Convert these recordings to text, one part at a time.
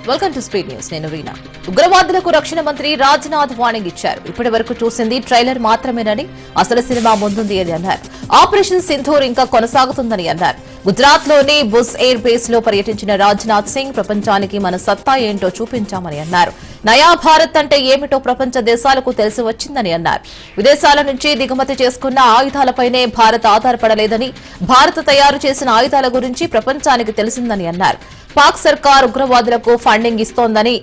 Welcome to speed news. నేను వీణా. ఉగ్రవాదులకు రక్షణ మంత్రి రాజ్నాథ్ వార్నింగ్ ఇచ్చారు. ఇప్పటి వరకు చూసింది ట్రైలర్ మాత్రమేనని, అసలు సినిమా ముందుంది అని అన్నారు. ఆపరేషన్ సింధూర్ ఇంకా కొనసాగుతుందని అన్నారు. గుజరాత్ లోని బుస్ ఎయిర్ బేస్ లో పర్యటించిన రాజ్నాథ్ సింగ్ ప్రపంచానికి మన సత్తా ఏంటో చూపించామని అన్నారు. నయా భారత్ అంటే ఏమిటో ప్రపంచ దేశాలకు తెలిసి వచ్చిందని అన్నారు. విదేశాల నుంచి దిగుమతి చేసుకున్న ఆయుధాలపైనే భారత్ ఆధారపడలేదని, భారత్ తయారు చేసిన ఆయుధాల గురించి ప్రపంచానికి తెలిసిందని అన్నారు. పాక్ సర్కార్ ఉగ్రవాదులకు ఫండింగ్ ఇస్తోందని,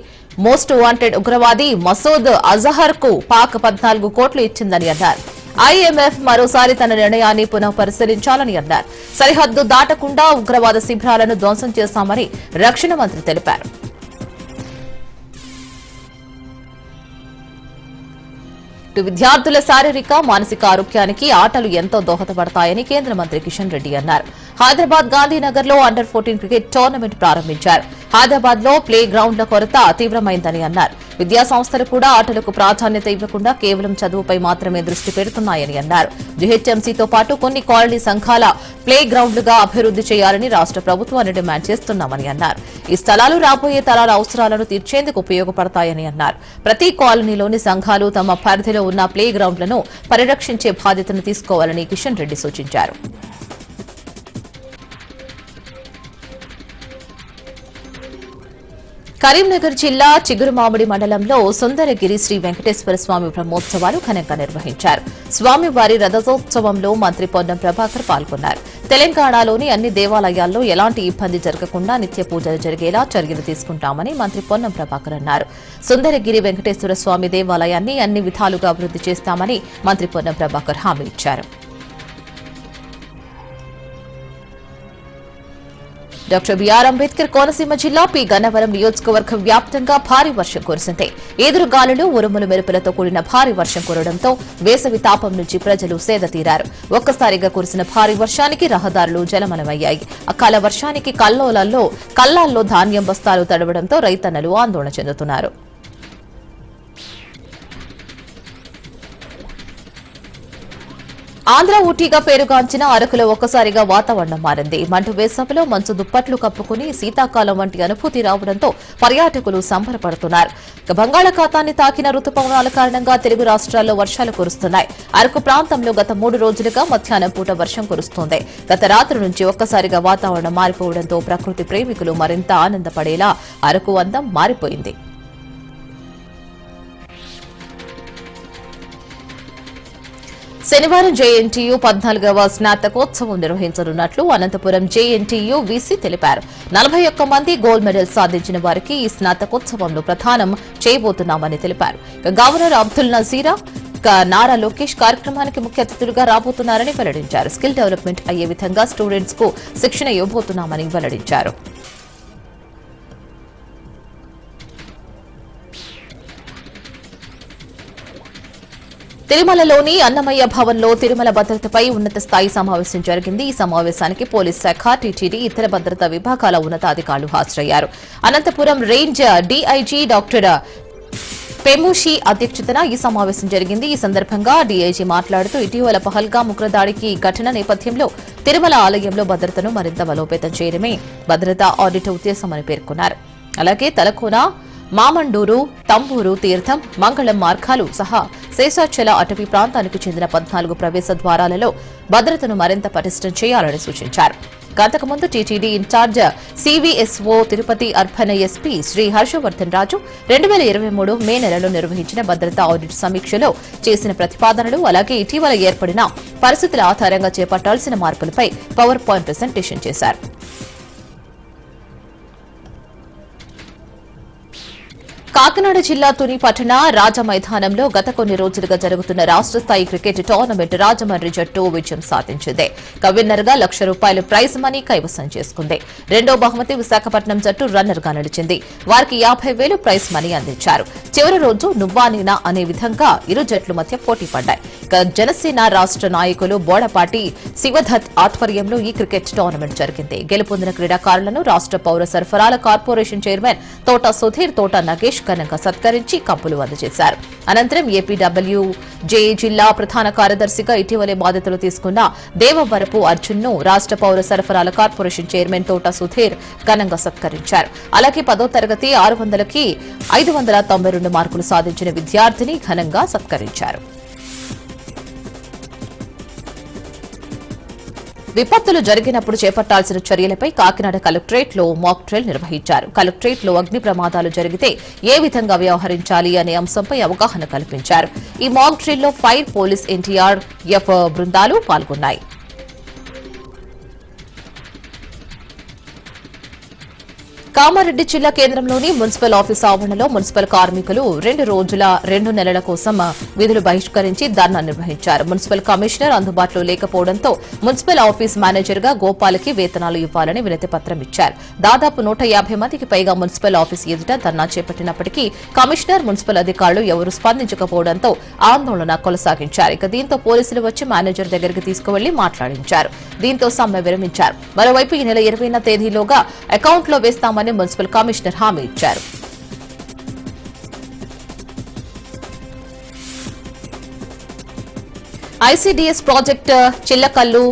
మోస్ట్ వాంటెడ్ ఉగ్రవాది మసూద్ అజహర్ కు పాక్ 14 కోట్లు ఇచ్చిందని అన్నారు. ఐఎంఎఫ్ మరోసారి తన నిర్ణయాన్ని పునః పరిశీలించాలని అన్నారు. సరిహద్దు దాటకుండా ఉగ్రవాద శిబిరాలను ధ్వంసం చేశామని రక్షణ మంత్రి తెలిపారు. విద్యార్థుల శారీరక మానసిక ఆరోగ్యానికి ఆటలు ఎంతో దోహదపడతాయని కేంద్ర మంత్రి కిషన్ రెడ్డి అన్నారు. హైదరాబాద్ గాంధీనగర్ లో అండర్ 14 క్రికెట్ టోర్నమెంట్ ప్రారంభించారు. హైదరాబాద్ లో ప్లే గ్రౌండ్ల కొరత తీవ్రమైందని అన్నారు. విద్యా సంస్థలు కూడా ఆటలకు ప్రాధాన్యత ఇవ్వకుండా కేవలం చదువుపై మాత్రమే దృష్టి పెడుతున్నాయని అన్నారు. జీహెచ్ఎంసీతో పాటు కొన్ని కాలనీ సంఘాల ప్లే గ్రౌండ్లుగా అభివృద్ది చేయాలని రాష్ట్ర ప్రభుత్వాన్ని డిమాండ్ చేస్తున్నామని అన్నారు. ఈ స్థలాలు రాబోయే తరాల అవసరాలను తీర్చేందుకు ఉపయోగపడతాయని అన్నారు. ప్రతి కాలనీలోని సంఘాలు తమ పరిధిలో ఉన్న ప్లే గ్రౌండ్లను పరిరక్షించే బాధ్యతను తీసుకోవాలని కిషన్ రెడ్డి సూచించారు. కరీంనగర్ జిల్లా చిగురుమామిడి మండలంలో సుందరగిరి శ్రీ వెంకటేశ్వర స్వామి బ్రహ్మోత్సవాలు ఘనంగా నిర్వహించారు. స్వామివారి రథోత్సవంలో మంత్రి పొన్నం ప్రభాకర్ పాల్గొన్నారు. తెలంగాణలోని అన్ని దేవాలయాల్లో ఎలాంటి ఇబ్బంది జరగకుండా నిత్య పూజలు జరిగేలా చర్యలు తీసుకుంటామని మంత్రి పొన్నం ప్రభాకర్ అన్నారు. సుందరగిరి వెంకటేశ్వర స్వామి దేవాలయాన్ని అన్ని విధాలుగా అభివృద్ది చేస్తామని మంత్రి పొన్నం ప్రభాకర్ హామీ ఇచ్చారు. డాక్టర్ బిఆర్ అంబేద్కర్ కోనసీమ జిల్లా పి గన్నవరం నియోజకవర్గం వ్యాప్తంగా భారీ వర్షం కురిసింది. ఈదురుగాలులు, ఉరుములు మెరుపులతో కూడిన భారీ వర్షం కురవడంతో వేసవి తాపం నుంచి ప్రజలు సేద తీరారు. ఒక్కసారిగా కురిసిన భారీ వర్షానికి రహదారులు జలమలమయ్యాయి. అకాల వర్షానికి కల్లాల్లో ధాన్యం బస్తాలు తడవడంతో రైతన్నలు ఆందోళన చెందుతున్నారు. ఆంధ్ర ఊటీగా పేరుగాంచిన అరకులో ఒక్కసారిగా వాతావరణం మారింది. మండు వేసవిలో మంచు దుప్పట్లు కప్పుకుని శీతాకాలం వంటి అనుభూతి రావడంతో పర్యాటకులు సంబరపడుతున్నారు. బంగాళాఖాతాన్ని తాకిన రుతుపవనాల కారణంగా తెలుగు రాష్ట్రాల్లో వర్షాలు కురుస్తున్నాయి. అరకు ప్రాంతంలో గత 3 రోజులుగా మధ్యాహ్నం పూట వర్షం కురుస్తోంది. గత రాత్రి నుంచి ఒక్కసారిగా వాతావరణం మారిపోవడంతో ప్రకృతి ప్రేమికులు మరింత ఆనందపడేలా అరకు అందం మారిపోయింది. శనివారం జేఎన్టీయూ 14వ స్నాతకోత్సవం నిర్వహించనున్నట్లు అనంతపురం జేఎన్టీయూ వీసీ తెలిపారు. 41 మంది గోల్డ్ మెడల్ సాధించిన వారికి ఈ స్నాతకోత్సవంలో ప్రదానం చేయబోతున్నామని తెలిపారు. గవర్నర్ అబ్దుల్ నజీరా, నారా లోకేష్ కార్యక్రమానికి ముఖ్య అతిథులుగా రాబోతున్నారని వెల్లడించారు. స్కిల్ డెవలప్మెంట్ అయ్యే విధంగా స్టూడెంట్స్ కు శిక్షణ ఇవ్వబోతున్నామని వెల్లడించారు. తిరుమలలోని అన్నమయ్య భవన్లో తిరుమల భద్రతపై ఉన్నత స్థాయి సమావేశం జరిగింది. ఈ సమావేశానికి పోలీస్ శాఖ, టీటీడీ, ఇతర భద్రతా విభాగాల ఉన్నతాధికారులు హాజరయ్యారు. అనంతపురం రేంజ్ డీఐజీ డాక్టర్ పెముషి అధ్యక్షతన ఈ సమావేశం జరిగింది. ఈ సందర్భంగా డీఐజీ మాట్లాడుతూ ఇటీవల పహల్గాం ఉగ్రదాడికి ఘటన నేపథ్యంలో తిరుమల ఆలయంలో భద్రతను మరింత బలోపేతం చేయడమే భద్రతా ఆడిట్ ఉద్దేశమని పేర్కొన్నారు. అలాగే తలకోన, మామండూరు, తంబూరు, తీర్థం, మంగళం మార్గాలు సహా శేషాచల అటవీ ప్రాంతానికి చెందిన 14 ప్రవేశ ద్వారాలలో భద్రతను మరింత పటిష్టం చేయాలని సూచించారు. అంతకుముందు TTD incharge CVSO Tirupati urban SP Shri Harshavardhan Raju 2023 May నెలలో నిర్వహించిన భద్రతా ఆడిట్ సమీక్షలో చేసిన ప్రతిపాదనలు, అలాగే ఇటీవల ఏర్పడిన పరిస్థితుల ఆధారంగా చేపట్టాల్సిన మార్పులపై పవర్ పాయింట్ ప్రెజెంటేషన్ చేశారు. కాకినాడ జిల్లా తుని పట్టణ రాజ మైదానంలో గత కొన్ని రోజులుగా జరుగుతున్న రాష్ట్ర స్థాయి క్రికెట్ టోర్నమెంట్ రాజమండ్రి జట్టు విజయం సాధించింది. విన్నర్ గా ₹1,00,000 ప్రైజ్ మనీ కైవసం చేసుకుంది. రెండో బహుమతి విశాఖపట్నం జట్టు రన్నర్ గా నిలిచింది. వారికి 50,000 ప్రైజ్ మనీ అందించారు. చివరి రోజు నువ్వా నేనా అనే విధంగా ఇరు జట్ల మధ్య పోటీ పడ్డాయి. జనసేన రాష్ట్ర నాయకులు బోడపాటి శివదత్ ఆధ్వర్యంలో ఈ క్రికెట్ టోర్నమెంట్ జరిగింది. గెలుపొందిన క్రీడాకారులను రాష్ట్ర పౌర సరఫరాల కార్పొరేషన్ చైర్మన్ తోట సుధీర్, తోట నగేష్ ఘనంగా సత్కరించి కప్పులు అందజేశారు. అనంతరం ఏపీడబ్ల్యూజే జిల్లా ప్రధాన కార్యదర్శిగా ఇటీవలే బాధ్యతలు తీసుకున్న దేవవరపు అర్జున్ను రాష్ట్ర పౌర సరఫరాల కార్పొరేషన్ చైర్మన్ తోట సుధీర్ ఘనంగా సత్కరించారు. అలాగే 10వ తరగతి 600కి 592 మార్కులు సాధించిన విద్యార్థిని ఘనంగా సత్కరించారు. విపత్తులు జరిగినప్పుడు చేపట్టాల్సిన చర్యలపై కాకినాడ కలెక్టరేట్లో మాక్ డ్రిల్ నిర్వహించారు. కలెక్టరేట్లో అగ్ని ప్రమాదాలు జరిగితే ఏ విధంగా వ్యవహరించాలి అనే అంశంపై అవగాహన కల్పించారు. ఈ మాక్ డ్రిల్లో ఫైర్, పోలీస్, ఎన్టీఆర్ఎఫ్ బృందాలు పాల్గొన్నాయి. కామారెడ్డి జిల్లా కేంద్రంలోని మున్సిపల్ ఆఫీస్ ఆవరణలో మున్సిపల్ కార్మికులు 2 నెలల కోసం విధులు బహిష్కరించి ధర్నా నిర్వహించారు. మున్సిపల్ కమిషనర్ అందుబాటులో లేకపోవడంతో మున్సిపల్ ఆఫీస్ మేనేజర్ గా గోపాల్కి వేతనాలు ఇవ్వాలని వినతి పత్రం ఇచ్చారు. దాదాపు 150 మందికి పైగా మున్సిపల్ ఆఫీస్ ఎదుట ధర్నా చేపట్టినప్పటికీ కమిషనర్, మున్సిపల్ అధికారులు ఎవరూ స్పందించకపోవడంతో ఆందోళన కొనసాగించారు. ఇక దీంతో పోలీసులు వచ్చి మేనేజర్ దగ్గరికి తీసుకువెళ్లి మాట్లాడించారు. దీంతో సమ్మె విరమించారు. మరోవైపు ఈ నెల 20వ తేదీలోగా అకౌంట్లో వేస్తామని మున్సిపల్ కమిషనర్ హామీ ఇచ్చారు. ICDS project Chillakallu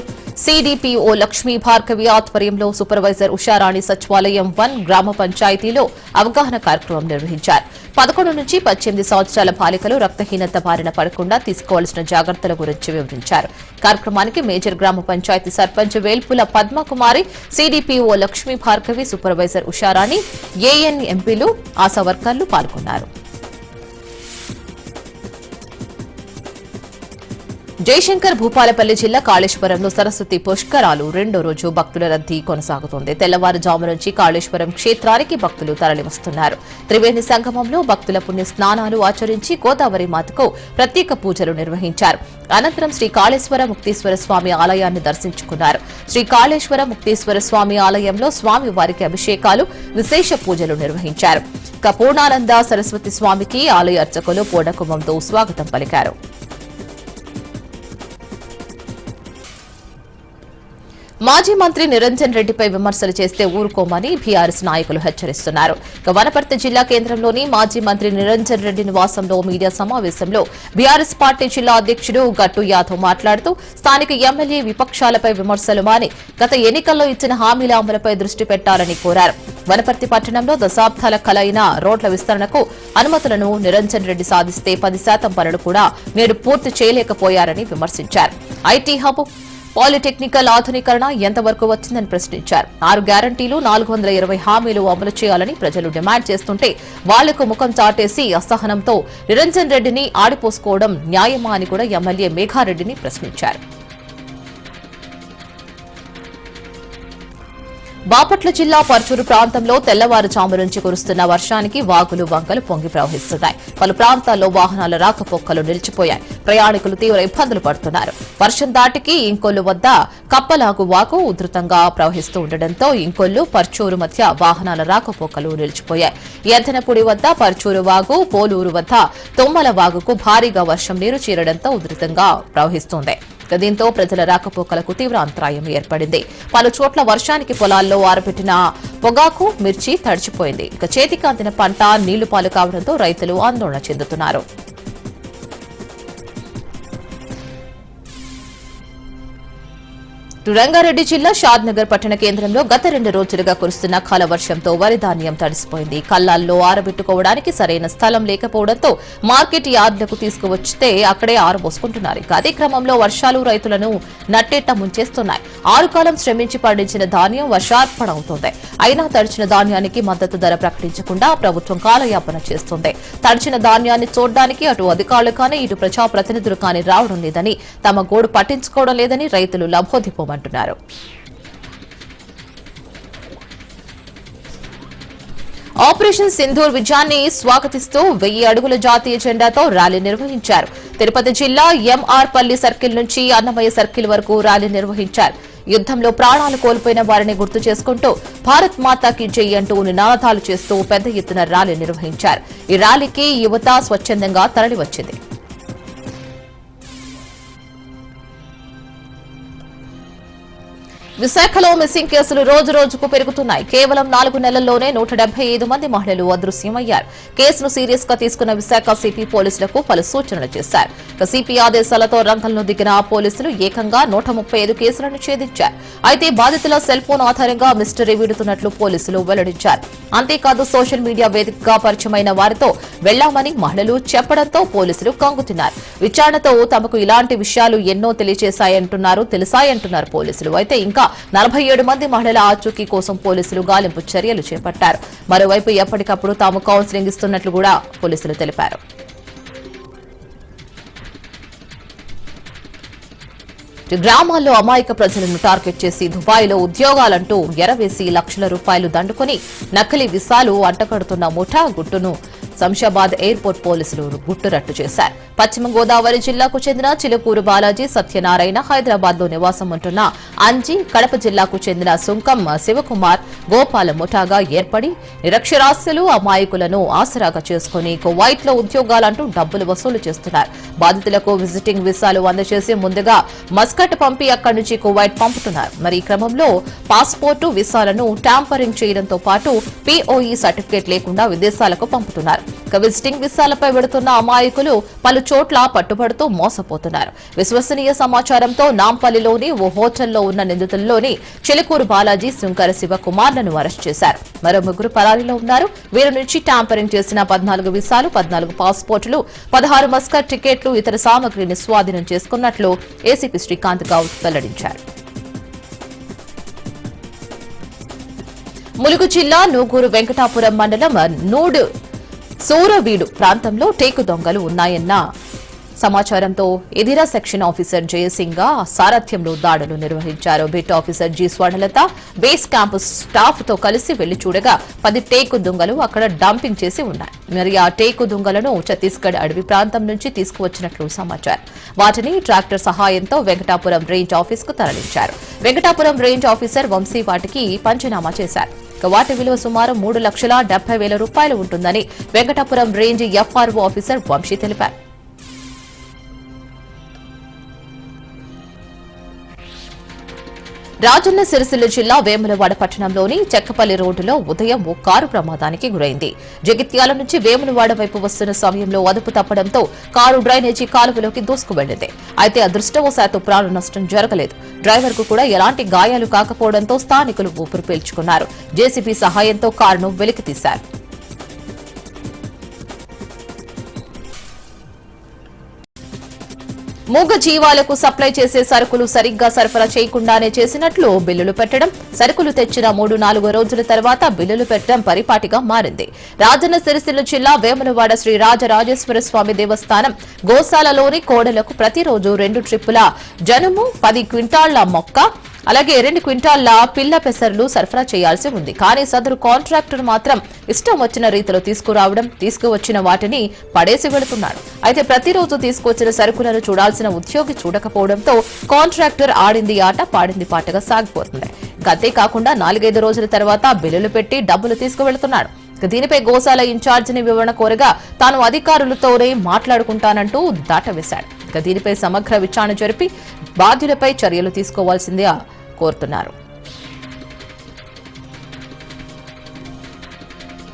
CDPO Lakshmi Bhargavi ఆధ్వర్యంలో సూపర్వైజర్ ఉషారాణి సచివాలయం 1 గ్రామ పంచాయతీలో అవగాహన కార్యక్రమం నిర్వహించారు. 11 నుంచి 18 సంవత్సరాల బాలికలు రక్తహీనత బారిన పడకుండా తీసుకోవాల్సిన జాగ్రత్తల గురించి వివరించారు. కార్యక్రమానికి మేజర్ గ్రామ పంచాయతీ సర్పంచ్ వేల్పుల పద్మకుమారి, సీడీపీఓ లక్ష్మీ భార్గవి, సూపర్వైజర్ ఉషారాణి, ఏఎన్ఎంపీలు, ఆశా వర్కర్లు పాల్గొన్నారు. జయశంకర్ భూపాలపల్లి జిల్లా కాళేశ్వరంలో సరస్వతి పుష్కరాలు 2వ రోజు భక్తుల రద్దీ కొనసాగుతోంది. తెల్లవారుజాము నుంచి కాళేశ్వరం క్షేత్రానికి భక్తులు తరలివస్తున్నారు. త్రివేణి సంగమంలో భక్తుల పుణ్య స్నానాలు ఆచరించి గోదావరి మాతకు ప్రత్యేక పూజలు నిర్వహించారు. అనంతరం శ్రీ కాళేశ్వర ముక్తీశ్వర స్వామి ఆలయాన్ని దర్శించుకున్నారు. శ్రీ కాళేశ్వర ముక్తీశ్వర స్వామి ఆలయంలో స్వామి వారికి అభిషేకాలు, విశేష పూజలు నిర్వహించారు. పూర్ణానంద సరస్వతి స్వామికి ఆలయ అర్చకులు పూర్ణకుంభంతో స్వాగతం పలికారు. మాజీ మంత్రి నిరంజన్ రెడ్డిపై విమర్శలు చేస్తే ఊరుకోమని బీఆర్ఎస్ నాయకులు హెచ్చరిస్తున్నారు. వనపర్తి జిల్లా కేంద్రంలోని మాజీ మంత్రి నిరంజన్ రెడ్డి నివాసంలో మీడియా సమావేశంలో బీఆర్ఎస్ పార్టీ జిల్లా అధ్యక్షుడు గట్టు యాదవ్ మాట్లాడుతూ స్థానిక ఎమ్మెల్యే విపక్షాలపై విమర్శలు మాని గత ఎన్నికల్లో ఇచ్చిన హామీల అమలుపై దృష్టి పెట్టాలని కోరారు. వనపర్తి పట్టణంలో దశాబ్దాల కల అయిన రోడ్ల విస్తరణకు అనుమతులను నిరంజన్ రెడ్డి సాధిస్తే 10% పనులు కూడా నేడు పూర్తి చేయలేకపోయారని విమర్శించారు. ఐటీ హబ్, పాలిటెక్నికల్ ఆధునీకరణ ఎంతవరకు వచ్చిందని ప్రశ్నించారు. 6 గ్యారంటీలు, 420 హామీలు అమలు చేయాలని ప్రజలు డిమాండ్ చేస్తుంటే వాళ్లకు ముఖం చాటేసి అసహనంతో నిరంజన్ రెడ్డిని ఆడిపోసుకోవడం న్యాయమా అని కూడా ఎమ్మెల్యే మేఘారెడ్డిని ప్రశ్నించారు. బాపట్ల జిల్లా పర్చూరు ప్రాంతంలో తెల్లవారుజాము నుంచి కురుస్తున్న వర్షానికి వాగులు, వంకలు పొంగి ప్రవహిస్తున్నాయి. పలు ప్రాంతాల్లో వాహనాల రాకపోకలు నిలిచిపోయాయి. ప్రయాణికులు తీవ్ర ఇబ్బందులు పడుతున్నారు. వర్షం దాటికి ఇంకొల్లు వద్ద కప్పలాగు వాగు ఉధృతంగా ప్రవహిస్తూ ఉండడంతో ఇంకొల్లు, పర్చూరు మధ్య వాహనాల రాకపోకలు నిలిచిపోయాయి. ఎద్దనపూడి వద్ద పర్చూరు వాగు, పోలూరు వద్ద తొమ్మల వాగుకు భారీగా వర్షం నీరు చేరడంతో ఉధృతంగా ప్రవహిస్తోంది. దీంతో ప్రజల రాకపోకలకు తీవ్ర అంతరాయం ఏర్పడింది. పలు చోట్ల వర్షానికి పొలాల్లో ఆరబెట్టిన పొగాకు, మిర్చి తడిచిపోయింది. ఇక చేతికి అందిన పంట నీళ్లు పాలు కావడంతో రైతులు ఆందోళన చెందుతున్నారు. రంగారెడ్డి జిల్లా షాద్నగర్ పట్టణ కేంద్రంలో గత 2 రోజులుగా కురుస్తున్న అకాల వర్షంతో వరి ధాన్యం తడిసిపోయింది. కల్లాల్లో ఆరబెట్టుకోవడానికి సరైన స్థలం లేకపోవడంతో మార్కెట్ యార్డులకు తీసుకువచ్చితే అక్కడే ఆరబోసుకుంటున్నారు. ఇక అదే క్రమంలో వర్షాలు రైతులను నట్టేట ముంచేస్తున్నాయి. 6 కాలం శ్రమించి పండించిన ధాన్యం వర్షార్పణవుతోంది. అయినా తడిచిన ధాన్యానికి మద్దతు ధర ప్రకటించకుండా ప్రభుత్వం కాలయాపన చేస్తోంది. తడిచిన ధాన్యాన్ని చూడడానికి అటు అధికారులు కానీ ఇటు ప్రజాప్రతినిధులు కానీ రావడం లేదని, తమ గోడు పట్టించుకోవడం లేదని రైతులు లబోదిపోమంటున్నారు. ఆపరేషన్ సింధూర్ విజయాన్ని స్వాగతిస్తూ 1000 అడుగుల జాతీయ జెండాతో ర్యాలీ నిర్వహించారు. తిరుపతి జిల్లా ఎంఆర్ పల్లి సర్కిల్ నుంచి అన్నమయ్య సర్కిల్ వరకు ర్యాలీ నిర్వహించారు. యుద్దంలో ప్రాణాలు కోల్పోయిన వారిని గుర్తు చేసుకుంటూ భారత్ మాతాకి జై అంటూ నినాదాలు చేస్తూ పెద్ద ఎత్తున ర్యాలీ నిర్వహించారు. ఈ ర్యాలీకి యువత స్వచ్ఛందంగా తరలివచ్చింది. విశాఖలో మిస్సింగ్ కేసులు రోజు రోజుకు పెరుగుతున్నాయి. కేవలం 4 నెలల్లోనే 175 మంది మహిళలు అదృశ్యమయ్యారు. కేసును సీరియస్ గా తీసుకున్న విశాఖ సిపి పోలీసులకు పలు సూచనలు చేశారు. సిపి ఆదేశాలతో రంగంలో దిగిన పోలీసులు ఏకంగా 135 కేసులను ఛేదించారు. అయితే బాధితుల సెల్ ఫోన్ ఆధారంగా మిస్టరీ వీడుతున్నట్లు పోలీసులు వెల్లడించారు. అంతేకాదు సోషల్ మీడియా వేదికగా పరిచయమైన వారితో వెళ్లామని మహిళలు చెప్పడంతో పోలీసులు కంగుతున్నారు. విచారణతో తమకు ఇలాంటి విషయాలు ఎన్నో తెలిసాయంటున్నారు పోలీసులు. అయితే ఇంకా 47 మంది మహిళల ఆచూకీ కోసం పోలీసులు గాలింపు చర్యలు చేపట్టారు. మరోవైపు ఎప్పటికప్పుడు తాము కౌన్సిలింగ్ ఇస్తున్నట్లు కూడా పోలీసులు తెలిపారు. గ్రామాల్లో అమాయక ప్రజలను టార్గెట్ చేసి దుబాయ్లో ఉద్యోగాలంటూ ఎరవేసి లక్షల రూపాయలు దండుకుని నకిలీ వీసాలు అంటగడుతున్న ముఠా గుట్టును శంషాబాద్ ఎయిర్పోర్ట్ పోలీసులు గుట్టురట్టు చేశారు. పశ్చిమ గోదావరి జిల్లాకు చెందిన చిలుకూరు బాలాజీ సత్యనారాయణ, హైదరాబాద్ లో నివాసం ఉంటున్న అంజీ, కడప జిల్లాకు చెందిన సుంకం శివకుమార్ గోపాల ముఠాగా ఏర్పడి నిరక్షరాస్యులు అమాయకులను ఆసరాగా చేసుకుని కువైట్ లో ఉద్యోగాలంటూ డబ్బులు వసూలు చేస్తున్నారు. బాధితులకు విజిటింగ్ వీసాలు అందజేసి ముందుగా మస్కట్ పంపి అక్కడి నుంచి కువైట్ పంపుతున్నారు. మరి ఈ క్రమంలో పాస్పోర్టు వీసాలను ట్యాంపరింగ్ చేయడంతో పాటు POE సర్టిఫికేట్ లేకుండా విదేశాలకు పంపుతున్నారు. విజిటింగ్ వీసాలపై వెడుతున్న అమాయకులు పలు చోట్ల పట్టుబడుతూ మోసపోతున్నారు. విశ్వసనీయ సమాచారంతో నాంపల్లిలోని ఓ హోటల్లో ఉన్న నిందితుల్లోని చిలుకూరు బాలాజీ, శంకర శివకుమార్లను అరెస్ట్ చేశారు. మరో 3 పరారీలో ఉన్నారు. వీరి నుంచి ట్యాంపరింగ్ చేసిన 14 వీసాలు, 14 పాస్పోర్టులు, 16 మస్కట్ టికెట్లు, ఇతర సామగ్రిని స్వాధీనం చేసుకున్నట్లు ఏసీపీ శ్రీకాంత్ గౌడ్ వెల్లడించారు. ములుగు జిల్లా నూగూరు వెంకటాపురం మండలం నూడు సూరవీడు ప్రాంతంలో టేకు దొంగలు ఉన్నాయన్న సమాచారంతో ఎదిరా సెక్షన్ ఆఫీసర్ జయసింగ్ సారథ్యంలో దాడులు నిర్వహించారు. Bit officer G Swarnalatha base camp staff తో కలిసి వెళ్లి చూడగా 10 టేకు దొంగలు అక్కడ డంపింగ్ చేసి ఉన్నాయి. మరి ఆ టేకు దొంగలను ఛత్తీస్గఢ్ అడవి ప్రాంతం నుంచి తీసుకువచ్చినట్లు సమాచారం. వాటిని ట్రాక్టర్ సహాయంతో వెంకటాపురం రేంజ్ ఆఫీస్ కు తరలించారు. వెంకటాపురం రేంజ్ ఆఫీసర్ వంశీ వాటికి పంచనామా చేశారు. వాటి విలువ సుమారు 3,70,000 రూపాయలు ఉంటుందని Venkatapuram range FRO officer Vamshi తెలిపారు. రాజన్న సిరిసిల్ల జిల్లా వేములవాడ పట్టణంలోని చెక్కపల్లి రోడ్డులో ఉదయం ఓ కారు ప్రమాదానికి గురైంది. జగిత్యాల నుంచి వేములవాడ వైపు వస్తున్న సమయంలో అదుపు తప్పడంతో కారు డ్రైనేజీ కాలువలోకి దూసుకు వెళ్లింది. అయితే అదృష్టవశాత్తు ప్రాణ నష్టం జరగలేదు. డ్రైవర్ కు కూడా ఎలాంటి గాయాలు కాకపోవడంతో స్థానికులు ఊపిరి పీల్చుకున్నారు. జేసీబీ సహాయంతో కారును వెలికితీశారు. మూగ జీవాలకు సప్లై చేసే సరుకులు సరిగ్గా సరఫరా చేయకుండానే చేసినట్లు బిల్లులు పెట్టడం, సరుకులు తెచ్చిన 3-4 రోజుల తర్వాత బిల్లులు పెట్టడం పరిపాటిగా మారింది. రాజన్న సిరిసిల్ల జిల్లా వేములవాడ శ్రీ రాజరాజేశ్వర స్వామి దేవస్థానం గోశాలలోని కోడలకు ప్రతిరోజు 2 ట్రిప్పుల జనుము, 10 క్వింటాళ్ల మొక్క, అలాగే 2 క్వింటాళ్ల పిల్ల పెసర్లు సరఫరా చేయాల్సి ఉంది. కానీ సదరు కాంట్రాక్టర్ మాత్రం ఇష్టం వచ్చిన రీతిలో తీసుకువచ్చిన వాటిని పడేసి వెళుతున్నాడు. అయితే ప్రతిరోజు తీసుకొచ్చిన సరుకులను చూడాల్సిన ఉద్యోగి చూడకపోవడంతో కాంట్రాక్టర్ ఆడింది ఆట పాడింది పాటగా సాగిపోతుంది. అంతేకాకుండా 4-5 రోజుల తర్వాత బిల్లులు పెట్టి డబ్బులు తీసుకువెళుతున్నాడు. దీనిపై గోశాల ఇన్ఛార్జిని వివరణ కోరగా తాను అధికారులతోనే మాట్లాడుకుంటానంటూ దాటవేశాడు. దీనిపై సమగ్ర విచారణ జరిపి బాధ్యులపై చర్యలు తీసుకోవాల్సిందిగా కోరుతున్నారు.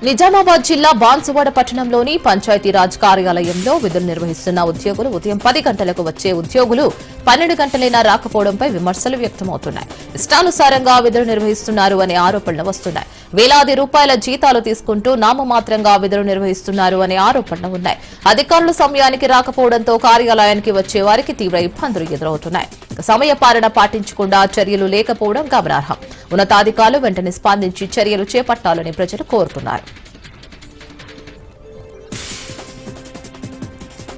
నిజామాబాద్ జిల్లా బాన్సువాడ పట్టణంలోని పంచాయతీరాజ్ కార్యాలయంలో విధులు నిర్వహిస్తున్న ఉద్యోగులు ఉదయం 10 గంటలకు వచ్చే ఉద్యోగులు 12 గంటలైనా రాకపోవడంపై విమర్శలు వ్యక్తమవుతున్నాయి. ఇష్టానుసారంగా విధులు నిర్వహిస్తున్నారు అనే ఆరోపణలు వస్తున్నాయి. వేలాది రూపాయల జీతాలు తీసుకుంటూ నామమాత్రంగా విధులు నిర్వహిస్తున్నారు అనే ఆరోపణలు ఉన్నాయి. అధికారులు సమయానికి రాకపోవడంతో కార్యాలయానికి వచ్చే వారికి తీవ్ర ఇబ్బందులు ఎదురవుతున్నాయి. సమయపాలన పాటించకుండా చర్యలు లేకపోవడం గమనార్హం. ఉన్నతాధికారులు వెంటనే స్పందించి చర్యలు చేపట్టాలని ప్రజలు కోరుతున్నారు.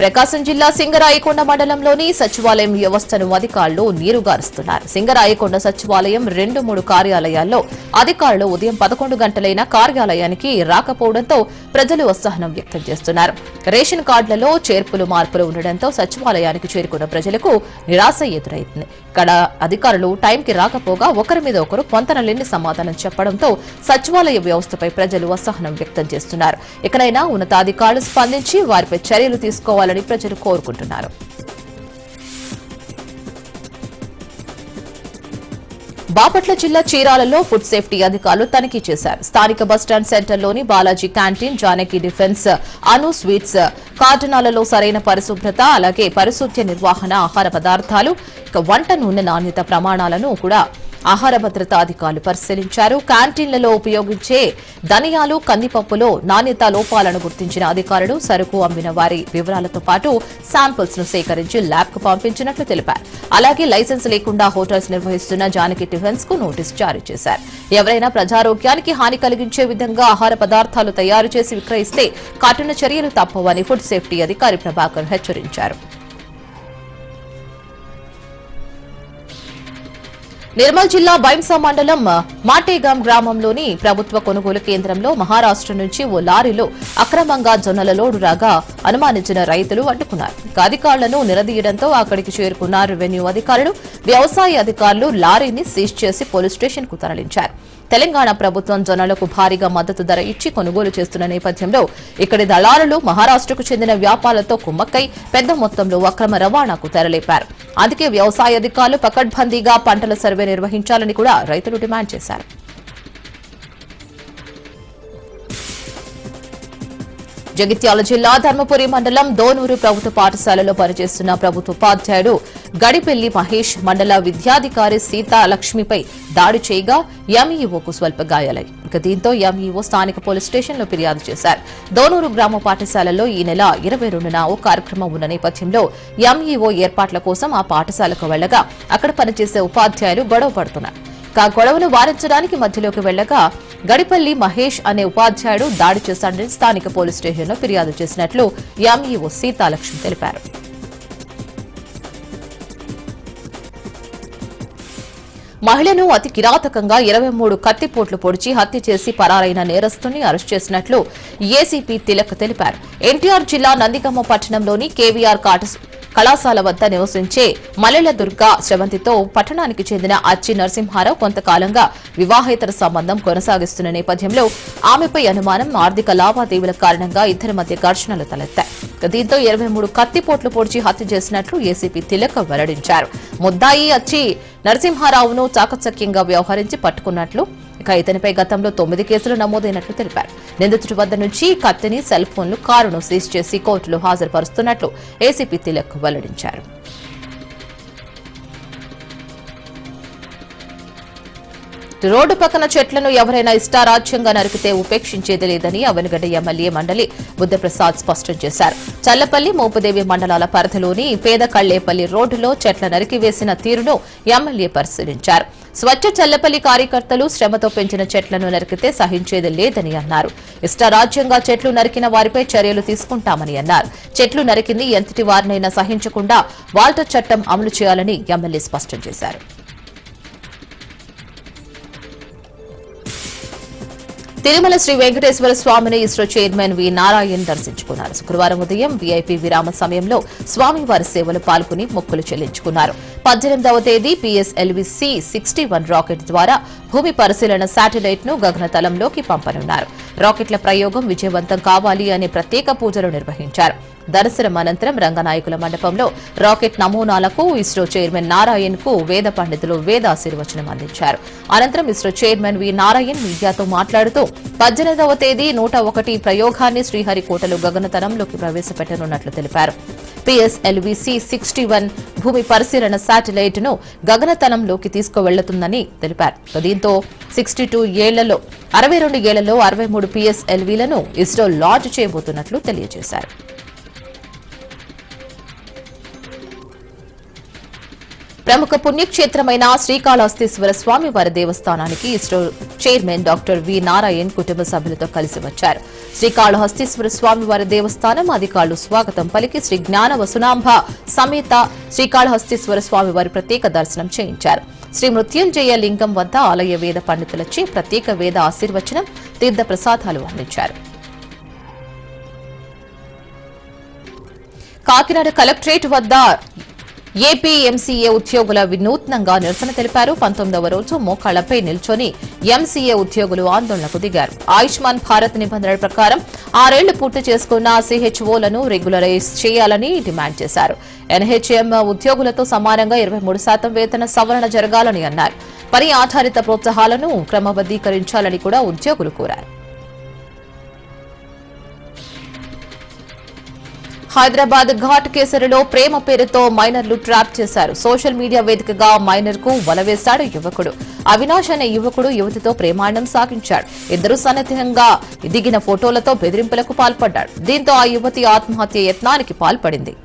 ప్రకాశం జిల్లా సింగరాయకొండ మండలంలోని సచివాలయం వ్యవస్థను అధికారులు నీరుగారుస్తున్నారు. సింగరాయకొండ సచివాలయం 2-3 కార్యాలయాల్లో అధికారులు ఉదయం 11 గంటలైన కార్యాలయానికి రాకపోవడంతో ప్రజలు అసహనం వ్యక్తం చేస్తున్నారు. రేషన్ కార్డులలో చేర్పులు మార్పులు ఉండడంతో సచివాలయానికి చేరుకున్న ప్రజలకు నిరాశ ఎదురైంది. ఇక్కడ అధికారులు టైంకి రాకపోగా ఒకరి మీద ఒకరు పొంతనలేని సమాధానం చెప్పడంతో సచివాలయ వ్యవస్థపై ప్రజలు అసహనం వ్యక్తం చేస్తున్నారు. ఇకనైనా ఉన్నతాధికారులు స్పందించి వారిపై చర్యలు తీసుకోవాలని ప్రజలు కోరుకుంటున్నారు. బాపట్ల జిల్లా చీరాలలో ఫుడ్ సేఫ్టీ అధికారులు తనిఖీ చేశారు. స్థానిక బస్టాండ్ సెంటర్లోని Balaji canteen, Janaki defence, Anu sweets కార్టనాలలో సరైన పరిశుభ్రత, అలాగే పరిశుద్ధ్య నిర్వహణ, ఆహార పదార్థాలు, వంట నూనె నాణ్యత ప్రమాణాలను కూడా ఆహార భద్రతా అధికారులు పరిశీలించారు. క్యాంటీన్లలో ఉపయోగించే ధనియాలు, కందిపప్పులో నాణ్యత లోపాలను గుర్తించిన అధికారులు సరుకు అమ్మిన వారి వివరాలతో పాటు శాంపిల్స్ ను సేకరించి ల్యాబ్ కు పంపించినట్లు తెలిపారు. అలాగే లైసెన్స్ లేకుండా హోటల్స్ నిర్వహిస్తున్న జానకి టిఫిన్స్ కు నోటీసు జారీ చేశారు. ఎవరైనా ప్రజారోగ్యానికి హాని కలిగించే విధంగా ఆహార పదార్థాలు తయారు చేసి విక్రయిస్తే కఠిన చర్యలు తప్పవని ఫుడ్ సేఫ్టీ అధికారి ప్రభాకర్ హెచ్చరించారు. నిర్మల్ జిల్లా బైంసా మండలం మాటేగాం గ్రామంలోని ప్రభుత్వ కొనుగోలు కేంద్రంలో మహారాష్ట్ర నుంచి ఓ లారీలో అక్రమంగా జొన్నల లోడు రాగా అనుమానించిన రైతులు అడ్డుకున్నారు. అధికారులను నిలదీయడంతో అక్కడికి చేరుకున్న రెవెన్యూ అధికారులు, వ్యవసాయ అధికారులు లారీని సీజ్ చేసి పోలీస్ స్టేషన్ కు తరలించారు. తెలంగాణ ప్రభుత్వం జొన్నలకు భారీగా మద్దతు ధర ఇచ్చి కొనుగోలు చేస్తున్న నేపథ్యంలో ఇక్కడి దళారులు మహారాష్ట్రకు చెందిన వ్యాపారులతో కుమ్మక్కై పెద్ద మొత్తంలో అక్రమ రవాణాకు తెరలేపారు. అందుకే వ్యవసాయ అధికారులు పకడ్బందీగా పంటల సర్వే నిర్వహించాలని కూడా రైతులు డిమాండ్ చేశారు. జగిత్యాల జిల్లా ధర్మపురి మండలం దోనూరు ప్రభుత్వ పాఠశాలలో పనిచేస్తున్న ప్రభుత్వ ఉపాధ్యాయుడు గడిపెల్లి మహేష్ మండల విద్యాధికారి సీతాలక్ష్మిపై దాడి చేయగా ఎంఈఓకు స్వల్ప గాయాలయ్యాయి. దీంతో ఎంఈఓ స్థానిక పోలీస్ స్టేషన్లో ఫిర్యాదు చేశారు. దోనూరు గ్రామ పాఠశాలలో ఈ నెల 22న ఓ కార్యక్రమం ఉన్న నేపథ్యంలో ఎంఈఓ ఏర్పాట్ల కోసం ఆ పాఠశాలకు వెళ్లగా అక్కడ పనిచేసే ఉపాధ్యాయులు గొడవ పడుతున్నారు. గొడవను వారించడానికి మధ్యలోకి వెళ్లగా గడిపల్లి మహేష్ అనే ఉపాధ్యాయుడు దాడి చేశాడని స్థానిక పోలీస్ స్టేషన్లో ఫిర్యాదు చేసినట్లు ఎంఈఓ సీతాలక్ష్మి తెలిపారు. మహిళను అతి కిరాతకంగా 23 కత్తిపోట్లు పొడిచి హత్య చేసి పరారైన నేరస్తుని అరెస్ట్ చేసినట్లు ఏసీపీ తిలక్ తెలిపారు. ఎన్టీఆర్ జిల్లా నందిగామ పట్టణంలోని కేవీఆర్ కళాశాల వద్ద నివసించే మల్లెలదుర్గ శ్రవంతితో పట్టణానికి చెందిన అచ్చి నరసింహారావు కొంతకాలంగా వివాహేతర సంబంధం కొనసాగిస్తున్న నేపథ్యంలో ఆమెపై అనుమానం, ఆర్థిక లావాదేవీల కారణంగా ఇద్దరి మధ్య ఘర్షణలు తలెత్తాయి. దీంతో 23 కత్తిపోట్లు పొడిచి హత్య చేసినట్లు ఏసీపీ తిలక్ వెల్లడించారు. ముద్దాయి అచ్చి నరసింహారావును చాకచక్యంగా వ్యవహరించి పట్టుకున్నట్లు, ఇతనిపై గతంలో 9 కేసులు నమోదైనట్లు తెలిపారు. నిందితుడి వద్ద నుంచి కత్తిని, సెల్ ఫోన్లు, కారును సీజ్ చేసి కోర్టులో హాజరుపరుస్తున్నట్లు ఏసీపీ తిలక్ వెల్లడించారు. రోడ్డు పక్కన చెట్లను ఎవరైనా ఇష్టారాజ్యంగా నరికితే ఉపేక్షించేది లేదని అవనిగడ్డ ఎమ్మెల్యే మండలి బుద్ధప్రసాద్ స్పష్టం చేశారు. చల్లపల్లి, మోపుదేవి మండలాల పరిధిలోని పేద కళ్లేపల్లి రోడ్డులో చెట్ల నరికివేసిన తీరును ఎమ్మెల్యే పరిశీలించారు. స్వచ్ఛ చల్లపల్లి కార్యకర్తలు శ్రమతో పెంచిన చెట్లను నరికితే సహించేది లేదని అన్నారు. ఇష్టారాజ్యంగా చెట్లు నరికిన వారిపై చర్యలు తీసుకుంటామని అన్నారు. చెట్లు నరికింది ఎంతటి వారినైనా సహించకుండా వాల్టర్ చట్టం అమలు చేయాలని ఎమ్మెల్యే స్పష్టం చేశారు. తిరుమల శ్రీ వెంకటేశ్వర స్వామిని ఇస్రో చైర్మన్ వి నారాయణ్ దర్శించుకున్నారు. శుక్రవారం ఉదయం వీఐపీ విరామ సమయంలో స్వామివారి సేవలు పాల్గొని మొక్కులు చెల్లించుకున్నారు. 18వ తేదీ PSLV-C-61 రాకెట్ ద్వారా భూమి పరిశీలన శాటిలైట్ ను గగనతలంలోకి పంపనున్నారు. రాకెట్ల ప్రయోగం విజయవంతం కావాలి అనే ప్రత్యేక పూజలు నిర్వహించారు. దర్శనం అనంతరం రంగనాయకుల మండపంలో రాకెట్ నమూనాలకు ఇస్రో చైర్మన్ నారాయణ్ కు వేద పండితులు వేదాశీర్వచనం అందించారు. అనంతరం ఇస్రో చైర్మన్ వి నారాయణ్ మీడియాతో మాట్లాడుతూ 18వ తేదీ 101 ప్రయోగాన్ని శ్రీహరికోటలో గగనతలంలోకి ప్రవేశపెట్టనున్నట్లు తెలిపారు. PSLV-C-61 భూమి పరిశీలన శాటిలైట్ ను గగనతలంలోకి తీసుకువెళ్తుందని తెలిపారు. దీంతో 62 ఏళ్లలో 63 PSLV-లను ఇస్రో లాంచ్ చేయబోతున్నట్లు తెలియజేశారు. ప్రముఖ పుణ్యక్షేత్రమైన శ్రీకాళహస్తీశ్వర స్వామి వారి దేవస్థానానికి ISRO chairman doctor V Narayan కుటుంబ సభ్యులతో కలిసి వచ్చారు. శ్రీకాళహస్తీశ్వర స్వామి వారి దేవస్థానం అధికారులు స్వాగతం పలికి శ్రీ జ్ఞాన వసునాంబ సమేత శ్రీకాళహస్తీశ్వర స్వామి వారి ప్రత్యేక దర్శనం చేయించారు. శ్రీ మృత్యుంజయ లింగం వద్ద ఆలయ వేద పండితులచే ప్రత్యేక వేద ఆశీర్వచనం, తీర్థ ప్రసాదాలు అందించారు. కాకినాడ కలెక్టరేట్ వద్ద ఏపీ ఎంసీఏ ఉద్యోగుల వినూత్నంగా నిరసన తెలిపారు. 19వ రోజు మోకాళ్లపై నిల్చొని ఎంసీఏ ఉద్యోగులు ఆందోళనకు దిగారు. ఆయుష్మాన్ భారత్ నిబంధనల ప్రకారం 6 ఏళ్లు పూర్తి చేసుకున్న CHOలను రెగ్యులరైజ్ చేయాలని డిమాండ్ చేశారు. NHM ఉద్యోగులతో సమానంగా 23% వేతన సవరణ జరగాలని అన్నారు. పని ఆధారిత ప్రోత్సాహాలను క్రమబద్దీకరించాలని కూడా ఉద్యోగులు కోరారు. హైదరాబాద్ ఘాట్ కేసరిలో ప్రేమ పేరుతో మైనర్లు ట్రాప్ చేశారు. సోషల్ మీడియా వేదికగా మైనర్ కు వలవేశాడు యువకుడు. అవినాష్ అనే యువకుడు యువతితో ప్రేమాయణం సాగించాడు. ఇద్దరు సన్నిహితంగా దిగిన ఫోటోలతో బెదిరింపులకు పాల్పడ్డాడు. దీంతో ఆ యువతి ఆత్మహత్య యత్నానికి పాల్పడింది.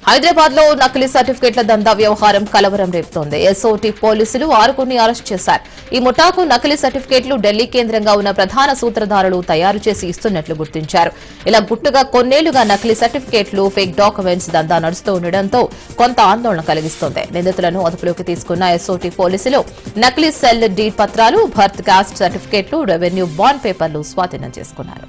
హైదరాబాద్ లో నకిలీ సర్టిఫికెట్ల దందా వ్యవహారం కలవరం రేపుతోంది. ఎస్ఓటీ పోలీసులు 6 అరెస్ట్ చేశారు. ఈ ముఠాకు నకిలీ సర్టిఫికెట్లు ఢిల్లీ కేంద్రంగా ఉన్న ప్రధాన సూత్రధారులు తయారు చేసి ఇస్తున్నట్లు గుర్తించారు. ఇలా గుట్టుగా కొన్నేళ్లుగా నకిలీ సర్టిఫికెట్లు, ఫేక్ డాక్యుమెంట్స్ దందా నడుస్తూ ఉండడంతో కొంత ఆందోళన కలిగిస్తోంది. నిందితులను అదుపులోకి తీసుకున్న ఎస్ఓటీ పోలీసులు నకిలీ సెల్ డీడ్ పత్రాలు, బర్త్ కాస్ట్ సర్టిఫికెట్లు, రెవెన్యూ బాండ్ పేపర్లు స్వాధీనం చేసుకున్నారు.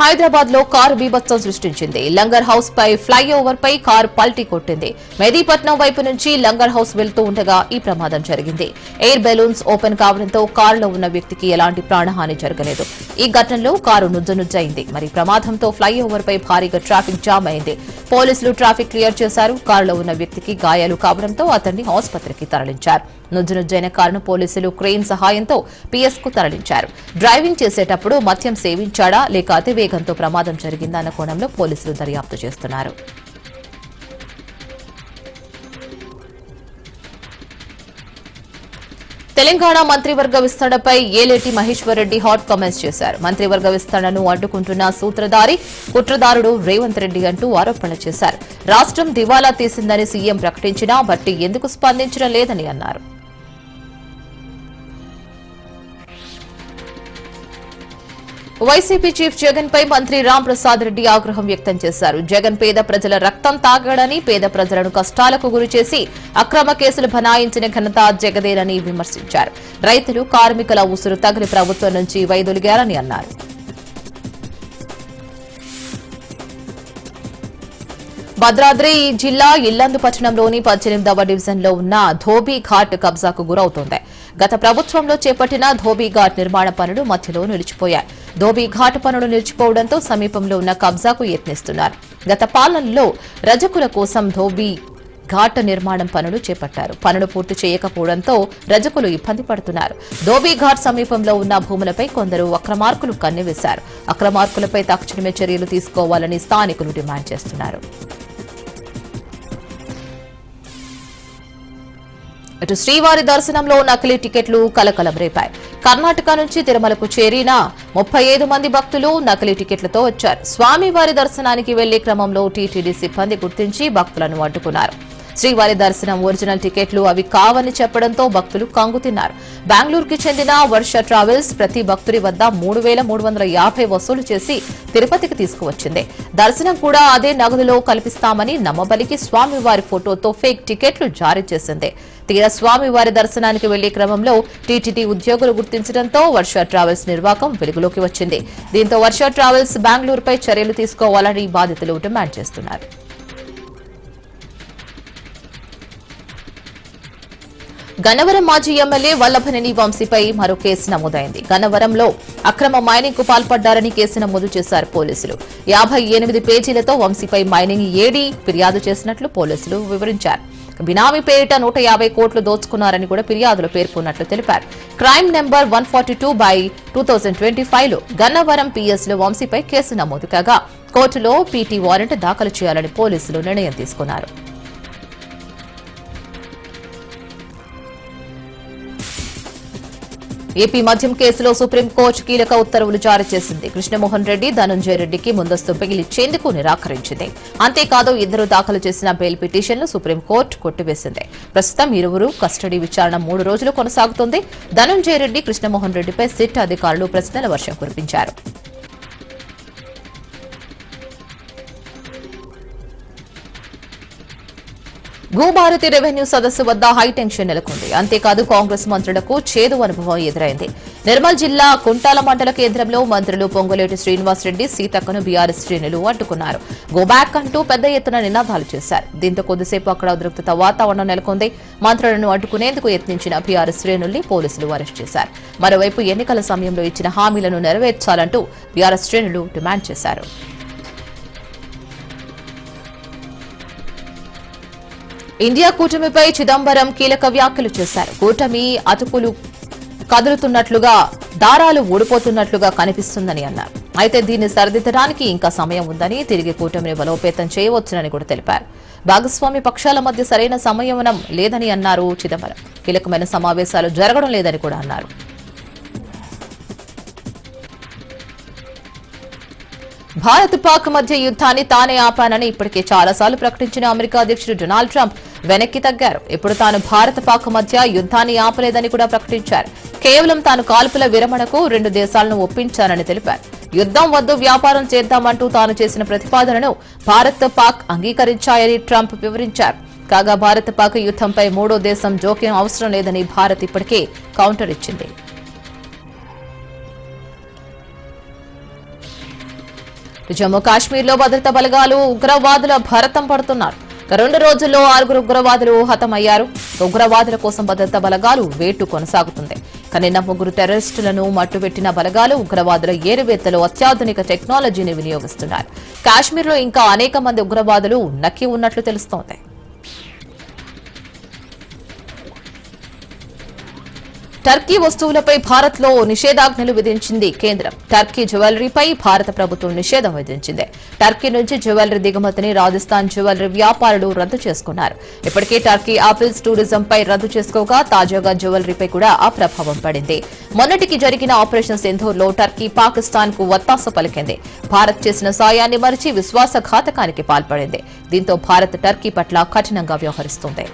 హైదరాబాద్ లో కారు బీభత్సం సృష్టించింది. లంగర్ హౌస్ పై ఫ్లైఓవర్ పై కారు పల్టీ కొట్టింది. మెహదీపట్నం వైపు నుంచి లంగర్ హౌస్ వెళ్తూ ఉండగా ఈ ప్రమాదం జరిగింది. ఎయిర్ బెలూన్స్ ఓపెన్ కావడంతో కారులో ఉన్న వ్యక్తికి ఎలాంటి ప్రాణహాని జరగలేదు. ఈ ఘటనలో కారు నుజ్జునుజ్జైంది. మరి ప్రమాదంతో ఫ్లైఓవర్ పై భారీగా ట్రాఫిక్ జామ్ అయింది. పోలీసులు ట్రాఫిక్ క్లియర్ చేశారు. కారులో ఉన్న వ్యక్తికి గాయాలు కావడంతో అతన్ని ఆసుపత్రికి తరలించారు. నుజ్జునుజ్జైన కారును పోలీసులు క్రెయిన్ సహాయంతో పిఎస్ కు తరలించారు. డ్రైవింగ్ చేసేటప్పుడు మద్యం సేవించాడా లేక అతివేగంతో ప్రమాదం జరిగిందా అన్న కోణంలో పోలీసులు దర్యాప్తు చేస్తున్నారు. తెలంగాణ మంత్రివర్గ విస్తరణపై ఏలేటి మహేశ్వర్ రెడ్డి హాట్ కామెంట్స్ చేశారు. మంత్రివర్గ విస్తరణను అడ్డుకుంటున్న సూత్రధారి, కుట్రదారుడు రేవంత్ రెడ్డి అంటూ ఆరోపణలు చేశారు. రాష్ట్రం దివాలా తీసిందని సీఎం ప్రకటించినా బట్టి ఎందుకు స్పందించడం లేదని అన్నారు. వైసీపీ చీఫ్ జగన్ పై మంత్రి రామ్ ప్రసాద్ రెడ్డి ఆగ్రహం వ్యక్తం చేశారు. జగన్ పేద ప్రజల రక్తం తాగాడని, పేద ప్రజలను కష్టాలకు గురిచేసి అక్రమ కేసులు బనాయించిన ఘనత జగదేనని విమర్శించారు. రైతులు, కార్మికుల ఉసురు తగిలి ప్రభుత్వం నుంచి వైదొలిగారని అన్నారు. భద్రాద్రి జిల్లా ఇల్లందు పట్టణంలోని 18వ డివిజన్లో ఉన్న ధోబీ ఘాట్ కబ్జాకు గురవుతోంది. గత ప్రభుత్వంలో చేపట్టిన ధోబీ ఘాట్ నిర్మాణ పనులు మధ్యలో నిలిచిపోయాయి. ధోబీ ఘాట్ పనులు నిలిచిపోవడంతో సమీపంలో ఉన్న కబ్జాకు యత్నిస్తున్నారు. గత పాలనలో రజకుల కోసం ధోబీ ఘాట్ నిర్మాణం పనులు చేపట్టారు. పనులు పూర్తి చేయకపోవడంతో రజకులు ఇబ్బంది పడుతున్నారు. ధోబీ ఘాట్ సమీపంలో ఉన్న భూములపై కొందరు అక్రమార్కులు కన్నువేశారు. అక్రమార్కులపై తక్షణమే చర్యలు తీసుకోవాలని స్థానికులు డిమాండ్ చేస్తున్నారు. ఇటు శ్రీవారి దర్శనంలో నకిలీ టికెట్లు కలకలం రేపాయి. కర్ణాటక నుంచి తిరుమలకు చేరిన 35 మంది భక్తులు నకిలీ టికెట్లతో వచ్చారు. స్వామివారి దర్శనానికి వెళ్లే క్రమంలో టీటీడీ సిబ్బంది గుర్తించి భక్తులను అడ్డుకున్నారు. శ్రీవారి దర్శనం ఒరిజినల్ టికెట్లు అవి కావని చెప్పడంతో భక్తులు కంగుతిన్నారు. బెంగళూరుకి చెందిన వర్ష ట్రావెల్స్ ప్రతి భక్తుడి వద్ద 3,350 వసూలు చేసి తిరుపతికి తీసుకువచ్చింది. దర్శనం కూడా అదే నగదులో కల్పిస్తామని నమ్మబలికి స్వామివారి ఫోటోతో ఫేక్ టికెట్లు జారీ చేసింది. తీరా స్వామివారి దర్శనానికి వెళ్లే క్రమంలో టీటీడీ ఉద్యోగులు గుర్తించడంతో వర్ష ట్రావెల్స్ నిర్వాకం వెలుగులోకి వచ్చింది. దీంతో వర్ష ట్రావెల్స్ బెంగళూరుపై చర్యలు తీసుకోవాలని బాధితులు డిమాండ్ చేస్తున్నారు. గన్నవరం మాజీ ఎమ్మెల్యే వల్లభనేని వంశీపై మరో కేసు నమోదైంది. గన్నవరంలో అక్రమ మైనింగ్ కు పాల్పడ్డారని కేసు నమోదు చేశారు పోలీసులు. 58 పేజీలతో వంశీపై మైనింగ్ ఏడీ ఫిర్యాదు చేసినట్లు పోలీసులు వివరించారు. బినామీ పేరిట 150 కోట్లు దోచుకున్నారని కూడా ఫిర్యాదులో పేర్కొన్నట్లు తెలిపారు. క్రైమ్ నెంబర్ 142/2025లో గన్నవరం పిఎస్ లో వంశీపై కేసు నమోదు కాగా కోర్టులో పీటీ వారెంట్ దాఖలు చేయాలని పోలీసులు నిర్ణయం తీసుకున్నారు. ఏపీ మద్యం కేసులో సుప్రీంకోర్టు కీలక ఉత్తర్వులు జారీ చేసింది. కృష్ణమోహన్ రెడ్డి, ధనుంజయ రెడ్డికి ముందస్తు బెయిల్ ఇచ్చేందుకు నిరాకరించింది. అంతేకాదు ఇద్దరు దాఖలు చేసిన బెయిల్ పిటిషన్లు సుప్రీంకోర్టు కొట్టివేసింది. ప్రస్తుతం ఇరువురు కస్టడీ విచారణ 3 రోజులు కొనసాగుతుంది. ధనుంజయ రెడ్డి, కృష్ణమోహన్ రెడ్డిపై సిట్ అధికారులు ప్రశ్నల వర్షం కురిపించారు. భూభారతి రెవెన్యూ సదస్సు వద్ద హైటెన్షన్ నెలకొంది. అంతేకాదు కాంగ్రెస్ మంత్రులకు చేదు అనుభవం ఎదురైంది. నిర్మల్ జిల్లా కుంటాల మండల కేంద్రంలో మంత్రులు పొంగులేటి శ్రీనివాసరెడ్డి సీతక్కను బీఆర్ఎస్ శ్రేణులు అడ్డుకున్నారు. గోబ్యాక్ అంటూ పెద్ద ఎత్తున నినాదాలు చేశారు. దీంతో కొద్దిసేపు అక్కడ ఉద్రిక్తత వాతావరణం నెలకొంది. మంత్రులను అడ్డుకునేందుకు యత్నించిన బీఆర్ఎస్ శ్రేణుల్ని పోలీసులు అరెస్ట్ చేశారు. మరోవైపు ఎన్నికల సమయంలో ఇచ్చిన హామీలను నెరవేర్చాలంటూ బీఆర్ఎస్ శ్రేణులు డిమాండ్ చేశారు. ఇండియా కూటమిపై చిదంబరం కీలక వ్యాఖ్యలు చేశారు. కూటమి అతుకులు కదులుతున్నట్లుగా, దారాలు ఊడిపోతున్నట్లుగా కనిపిస్తుందని అన్నారు. అయితే దీన్ని సరిదిద్దడానికి ఇంకా సమయం ఉందని, తిరిగి కూటమిని బలోపేతం చేయవచ్చునని కూడా తెలిపారు. భాగస్వామి పక్షాల మధ్య సరైన సంయమనం లేదని అన్నారు చిదంబరం. కీలకమైన సమావేశాలు జరగడం లేదని కూడా అన్నారు. భారత్ పాక్ మధ్య యుద్ధాన్ని తానే ఆపానని ఇప్పటికే చాలాసార్లు ప్రకటించిన అమెరికా అధ్యక్షుడు డొనాల్డ్ ట్రంప్ వెనక్కి తగ్గారు. ఇప్పుడు తాను భారత్ పాక్ మధ్య యుద్ధాన్ని ఆపలేదని కూడా ప్రకటించారు. కేవలం తాను కాల్పుల విరమణకు 2 దేశాలను ఒప్పించారని తెలిపారు. యుద్ధం వద్దు, వ్యాపారం చేద్దామంటూ తాను చేసిన ప్రతిపాదనను భారత్ పాక్ అంగీకరించాయని ట్రంప్ వివరించారు. కాగా భారత్ పాక్ యుద్ధంపై 3వ దేశం జోక్యం అవసరం లేదని భారత్ ఇప్పటికే కౌంటర్ ఇచ్చింది. జమ్మూ కాశ్మీర్లో భద్రతా బలగాలు ఉగ్రవాదుల భరతం పడుతున్నారు. 2 రోజుల్లో 6 ఉగ్రవాదులు హతమయ్యారు. ఉగ్రవాదుల కోసం భద్రతా బలగాలు వేటు కొనసాగుతుంది. నిన్న 3 టెర్రరిస్టులను మట్టుబెట్టిన బలగాలు ఉగ్రవాదుల ఏరువేత్తలో అత్యాధునిక టెక్నాలజీని వినియోగిస్తున్నారు. కాశ్మీర్లో ఇంకా అనేక మంది ఉగ్రవాదులు నక్కి ఉన్నట్లు తెలుస్తోంది. టర్కీ వస్తువులపై భారత్లో నిషేధాజ్ఞలు విధించింది కేంద్రం. టర్కీ జ్యువెలరీపై భారత ప్రభుత్వం నిషేధం విధించింది. టర్కీ నుంచి జ్యువెలరీ దిగుమతిని రాజస్థాన్ జ్యువెలరీ వ్యాపారులు రద్దు చేసుకున్నారు. ఇప్పటికే టర్కీ ఆపిల్స్ టూరిజంపై రద్దు చేసుకోగా తాజాగా జ్యువెలరీపై కూడా ఆ ప్రభావం పడింది. మొన్నటికి జరిగిన ఆపరేషన్ సింధూర్లో టర్కీ పాకిస్తాన్ కు వత్తాస పలికింది. భారత్ చేసిన సాయాన్ని మరిచి విశ్వాసఘాతకానికి పాల్పడింది. దీంతో భారత్ టర్కీ పట్ల కఠినంగా వ్యవహరిస్తోంది.